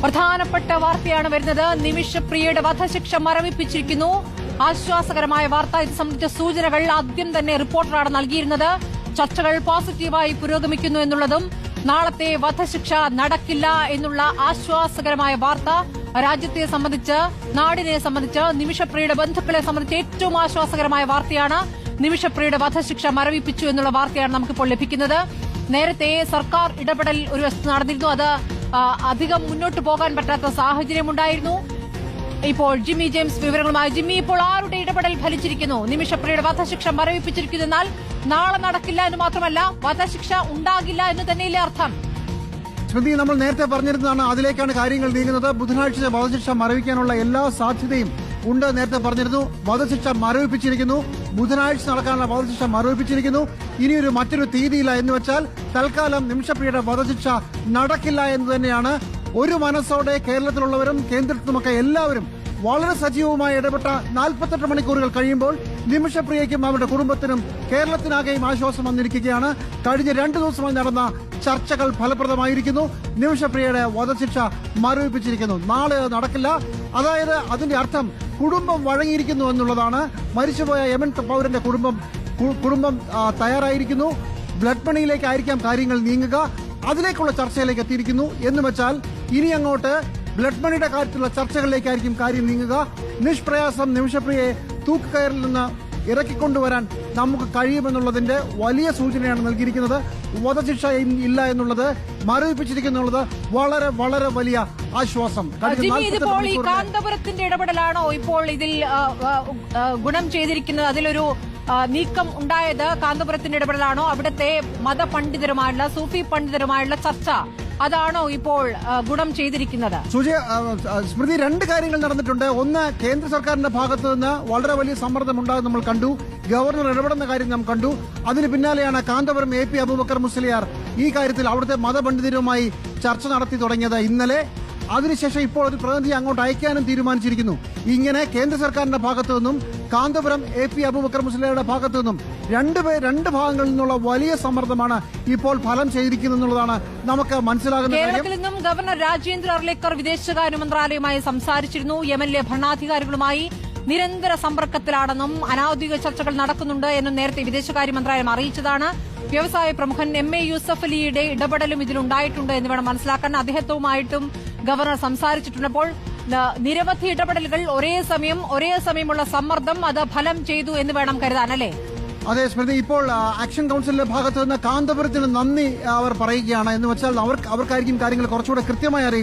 പ്രധാനപ്പെട്ട വാർത്തയാണ് വരുന്നത്. നിമിഷപ്രിയയുടെ വധശിക്ഷ മരവിപ്പിച്ചിരിക്കുന്നു. ആശ്വാസകരമായ വാർത്ത. ഇത് സംബന്ധിച്ച സൂചനകൾ ആദ്യം തന്നെ റിപ്പോർട്ടറാണ് നൽകിയിരുന്നത്. ചർച്ചകൾ പോസിറ്റീവായി പുരോഗമിക്കുന്നു എന്നുള്ളതും നാളത്തെ വധശിക്ഷ നടക്കില്ല എന്നുള്ള ആശ്വാസകരമായ വാർത്ത രാജ്യത്തെ സംബന്ധിച്ച്, നാടിനെ സംബന്ധിച്ച്, നിമിഷപ്രിയയുടെ ബന്ധുക്കളെ സംബന്ധിച്ച് ഏറ്റവും ആശ്വാസകരമായ വാർത്തയാണ്. നിമിഷപ്രിയയുടെ വധശിക്ഷ മരവിപ്പിച്ചു എന്നുള്ള വാർത്തയാണ് നമുക്കിപ്പോൾ ലഭിക്കുന്നത്. നേരത്തെ സർക്കാർ ഇടപെടൽ ഒരു വശത്ത് നടന്നിരുന്നു. അത് അധികം മുന്നോട്ട് പോകാൻ പറ്റാത്ത സാഹചര്യമുണ്ടായിരുന്നു. ഇപ്പോൾ ജിമ്മി ജെയിംസ് വിവരങ്ങളുമായി. ജിമ്മി, ഇപ്പോൾ ആരുടെ ഇടപെടൽ ഫലിച്ചിരിക്കുന്നു? നിമിഷപ്രിയയുടെ വധശിക്ഷ മരവിപ്പിച്ചിരിക്കുന്നു. എന്നാൽ നാളെ നടക്കില്ല എന്ന് മാത്രമല്ല, വധശിക്ഷ ഉണ്ടാകില്ല എന്ന് തന്നെയല്ലേ അർത്ഥം? സ്മൃതി, നമ്മൾ നേരത്തെ പറഞ്ഞിരുന്നതാണ്, അതിലേക്കാണ് കാര്യങ്ങൾ നീങ്ങുന്നത്. ബുധനാഴ്ച വധശിക്ഷ മരവിക്കാനുള്ള എല്ലാ സാധ്യതയും ഉണ്ട്. നേരത്തെ പറഞ്ഞിരുന്നു, വധശിക്ഷ മരവിപ്പിച്ചിരിക്കുന്നു. ബുധനാഴ്ച നടക്കാനുള്ള വധശിക്ഷ മരവിപ്പിച്ചിരിക്കുന്നു. ഇനിയൊരു മറ്റൊരു തീയതിയില്ല എന്ന് വെച്ചാൽ തൽക്കാലം നിമിഷപ്രിയയുടെ വധശിക്ഷ നടക്കില്ല എന്ന് തന്നെയാണ് ഒരു മനസ്സോടെ കേരളത്തിലുള്ളവരും കേന്ദ്രത്തിലുമൊക്കെ എല്ലാവരും വളരെ സജീവമായി ഇടപെട്ട 48 മണിക്കൂറുകൾ കഴിയുമ്പോൾ നിമിഷപ്രിയയ്ക്കും അവരുടെ കുടുംബത്തിനും കേരളത്തിനാകെയും ആശ്വാസം വന്നിരിക്കുകയാണ്. കഴിഞ്ഞ 2 ദിവസമായി നടന്ന ചർച്ചകൾ ഫലപ്രദമായിരിക്കുന്നു. നിമിഷപ്രിയയുടെ വധശിക്ഷ മരവിപ്പിച്ചിരിക്കുന്നു. നാളെ നടക്കില്ല. അതായത് അതിന്റെ അർത്ഥം കുടുംബം വഴങ്ങിയിരിക്കുന്നു എന്നുള്ളതാണ്. മരിച്ചുപോയ യമൻ പൗരന്റെ കുടുംബം തയ്യാറായിരിക്കുന്നു. ബ്ലഡ് മണിയിലേക്കായിരിക്കാം കാര്യങ്ങൾ നീങ്ങുക. അതിലേക്കുള്ള ചർച്ചയിലേക്ക് എത്തിയിരിക്കുന്നു എന്ന് വെച്ചാൽ ഇനി അങ്ങോട്ട് ബ്ലഡ് മണിയുടെ കാര്യത്തിലുള്ള ചർച്ചകളിലേക്കായിരിക്കും കാര്യം നീങ്ങുക. നിഷ്പ്രയാസം നിമിഷപ്രിയയെ തൂക്കുകയറിൽ നിന്ന് ഇറക്കിക്കൊണ്ടുവരാൻ നമുക്ക് കഴിയുമെന്നുള്ളതിന്റെ വലിയ സൂചനയാണ് നൽകിയിരിക്കുന്നത്. വധശിക്ഷ ഇല്ല എന്നുള്ളത്, മരവിപ്പിച്ചിരിക്കുന്നുള്ളത് വളരെ വളരെ വലിയ ആശ്വാസം. ഇതിപ്പോൾ ഈ കാന്തപുരത്തിന്റെ ഇടപെടലാണോ ഇപ്പോൾ ഇതിൽ ഗുണം ചെയ്തിരിക്കുന്നത്? അതിലൊരു നീക്കം ഉണ്ടായത് കാന്തപുരത്തിന്റെ ഇടപെടലാണോ? അവിടുത്തെ മതപണ്ഡിതരുമായുള്ള, സൂഫി പണ്ഡിതരുമായുള്ള ചർച്ച, അതാണോ ഇപ്പോൾ ഗുണം ചെയ്തിരിക്കുന്നത്? സ്മൃതി, 2 കാര്യങ്ങൾ നടന്നിട്ടുണ്ട്. ഒന്ന്, കേന്ദ്ര സർക്കാരിന്റെ ഭാഗത്തു നിന്ന് വളരെ വലിയ സമ്മർദ്ദം ഉണ്ടാകും നമ്മൾ കണ്ടു. ഗവർണർ ഇടപെടുന്ന കാര്യം നാം കണ്ടു. അതിന് പിന്നാലെയാണ് കാന്തപുരം AP അബൂബക്കർ മുസ്ലിയാർ ഈ കാര്യത്തിൽ അവിടുത്തെ മതപണ്ഡിതരുമായി ചർച്ച നടത്തി തുടങ്ങിയത് ഇന്നലെ. അതിനുശേഷം ഇപ്പോൾ ഒരു പ്രതിനിധി അങ്ങോട്ട് അയക്കാനും തീരുമാനിച്ചിരിക്കുന്നു. ഇങ്ങനെ കേന്ദ്ര സർക്കാരിന്റെ ഭാഗത്തു നിന്നും കാന്തപുരം AP അബൂബക്കർ മുസ്ലിയാരുടെ ഭാഗത്തു നിന്നും രണ്ട് ഭാഗങ്ങളിൽ നിന്നുള്ള വലിയ സമ്മർദ്ദമാണ് ഇപ്പോൾ ഫലം ചെയ്തിരിക്കുന്നതെന്നുള്ളതാണ് നമുക്ക് മനസ്സിലാകുന്നത്. കേരളത്തിൽ നിന്നും ഗവർണർ രാജേന്ദ്ര അർലേക്കർ വിദേശകാര്യ മന്ത്രാലയവുമായി സംസാരിച്ചിരുന്നു. യമനിലെ ഭരണാധികാരികളുമായി നിരന്തര സമ്പർക്കത്തിലാണെന്നും അനൌദ്യോഗിക ചർച്ചകൾ നടക്കുന്നുണ്ട് എന്നും നേരത്തെ വിദേശകാര്യ മന്ത്രാലയം അറിയിച്ചതാണ്. വ്യവസായ പ്രമുഖൻ MA യൂസഫ് അലിയുടെ ഇടപെടലും ഇതിലുണ്ടായിട്ടുണ്ട് എന്ന് വേണം മനസ്സിലാക്കാൻ. അദ്ദേഹവുമായിട്ടും ഗവർണർ സംസാരിച്ചിട്ടുണ്ട്. അപ്പോൾ നിരവധി ഇടപെടലുകൾ ഒരേ സമയമുള്ള സമ്മർദ്ദം, അത് ഫലം ചെയ്തു എന്ന് വേണം കരുതാൻ, അല്ലേ? അതെ സ്മൃതി, ഇപ്പോൾ ആക്ഷൻ കൌൺസിലിന്റെ ഭാഗത്ത് നിന്ന് കാന്തപുരത്തിന് നന്ദി അവർ പറയുകയാണ്. എന്ന് വെച്ചാൽ അവർക്കായിരിക്കും കാര്യങ്ങൾ കുറച്ചുകൂടെ കൃത്യമായി അറിയുക.